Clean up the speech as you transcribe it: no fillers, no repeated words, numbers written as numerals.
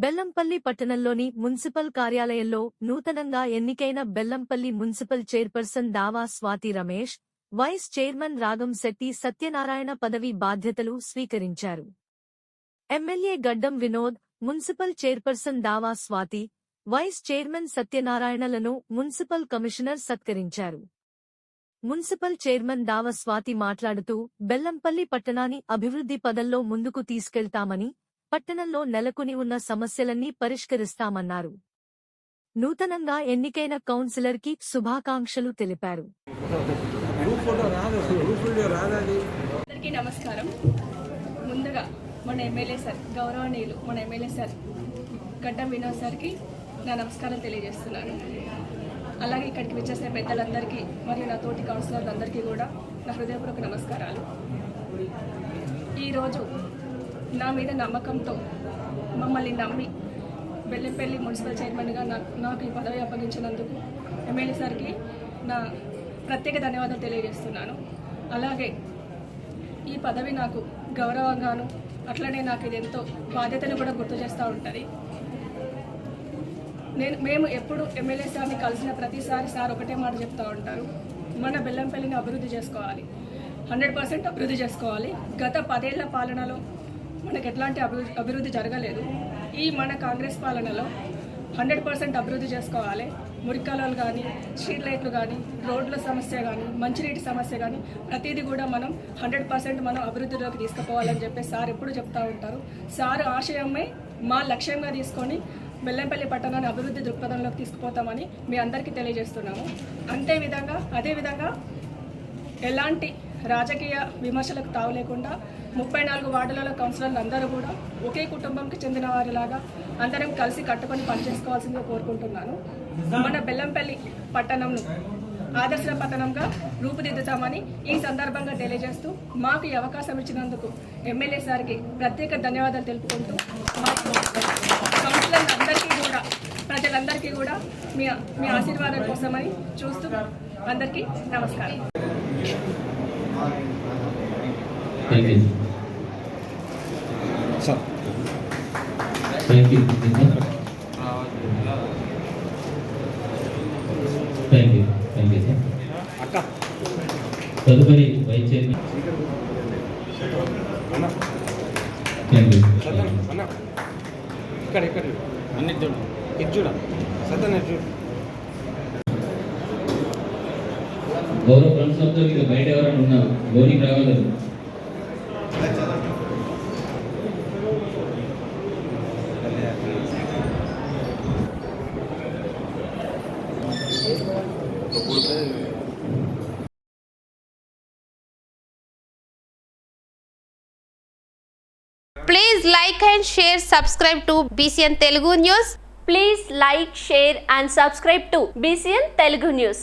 బెల్లంపల్లి పట్టణంలోని మున్సిపల్ కార్యాలయంలో నూతనంగా ఎన్నికైన Bellampalli municipal chairperson Dava Swathi Ramesh, vice chairman రాగం శెట్టి సత్యనారాయణ పదవి బాధ్యతలు స్వీకరించారు. ఎమ్మెల్యే గడ్డం Vinod, municipal chairperson Dava Swathi, vice chairman సత్యనారాయణలను మున్సిపల్ కమిషనర్ సత్కరించారు. మున్సిపల్ చైర్మన్ దావా స్వాతి మాట్లాడుతూ బెల్లంపల్లి పట్టణాన్ని అభివృద్ధి పదంలో ముందుకు తీసుకెళ్తామని, పట్టణంలో నెలకొని ఉన్న సమస్యలన్నీ పరిష్కరిస్తామన్నారు. నూతనంగా ఎన్నికైన కౌన్సిలర్ కి శుభాకాంక్షలు తెలిపారు. అందరికీ నమస్కారం. ముందుగా మన ఎమ్మెల్యే సార్, గౌరవనీయులు మన ఎమ్మెల్యే సార్ గడ్డం వినోద్ సార్కి నా నమస్కారం తెలియజేస్తున్నాను. అలాగే ఇక్కడికి వచ్చేసే పెద్దలందరికీ మరియు నా తోటి కౌన్సిలర్లందరికీ కూడా నా హృదయపూర్వక నమస్కారాలు. ఈరోజు నా మీద నమ్మకంతో మమ్మల్ని నమ్మి బెల్లంపల్లి మున్సిపల్ చైర్మన్గా నాకు ఈ పదవి అప్పగించినందుకు ఎమ్మెల్యే సార్కి నా ప్రత్యేక ధన్యవాదాలు తెలియజేస్తున్నాను. అలాగే ఈ పదవి నాకు గౌరవంగాను అట్లనే నాకు ఇది ఎంతో బాధ్యతను కూడా గుర్తు చేస్తూ ఉంటుంది. మేము ఎప్పుడు ఎమ్మెల్యే సార్ని కలిసిన ప్రతిసారి సార్ ఒకటే మాట చెప్తూ ఉంటారు, మన బెల్లంపల్లిని అభివృద్ధి చేసుకోవాలి, 100% అభివృద్ధి చేసుకోవాలి. గత 10 ఏళ్ల పాలనలో మనకు ఎట్లాంటి అభివృద్ధి జరగలేదు. ఈ మన కాంగ్రెస్ పాలనలో 100% అభివృద్ధి చేసుకోవాలి. మురికాలాలు కానీ, స్ట్రీట్ లైట్లు కానీ, రోడ్ల సమస్య కానీ, మంచినీటి సమస్య కానీ ప్రతిదీ కూడా మనం 100% మనం అభివృద్ధిలోకి తీసుకుపోవాలని చెప్పి సార్ ఎప్పుడు చెప్తూ ఉంటారు. సార్ ఆశయమే మా లక్ష్యంగా తీసుకొని బెల్లంపల్లి పట్టణాన్ని అభివృద్ధి దృక్పథంలోకి తీసుకుపోతామని మీ అందరికీ తెలియజేస్తున్నాము. అదేవిధంగా ఎలాంటి రాజకీయ విమర్శలకు తావు లేకుండా 34 వార్డులలో కౌన్సిలర్లు అందరూ కూడా ఒకే కుటుంబంకి చెందిన వారిలాగా అందరం కలిసి కట్టుకొని పనిచేసుకోవాల్సిందిగా కోరుకుంటున్నాను. మన బెల్లంపల్లి పట్టణంను ఆదర్శ పట్టణంగా రూపుదిద్దుతామని ఈ సందర్భంగా తెలియజేస్తూ మాకు ఈ అవకాశం ఇచ్చినందుకు ఎమ్మెల్యే సార్కి ప్రత్యేక ధన్యవాదాలు తెలుపుకుంటూ కౌన్సిలర్లందరికీ కూడా ప్రజలందరికీ కూడా మీ ఆశీర్వాదం కోసమని చూస్తూ అందరికీ నమస్కారం. Thank you. Sir. Thank you. Thank you. Thank you, sir. Akka. తదుపరి వైస్ చైర్మన్. Thank you. అన్న ఇక్కడ అన్ని చూడు, ఇది చూడ సతన చూడు. గౌరవ ఫ్రెండ్స్ అంతా మీరు బయట ఎవరైనా ఉన్నారు, లోనికి రాగలరు. Please like and share, subscribe to BCN Telugu News. Please like, share and subscribe to BCN Telugu News.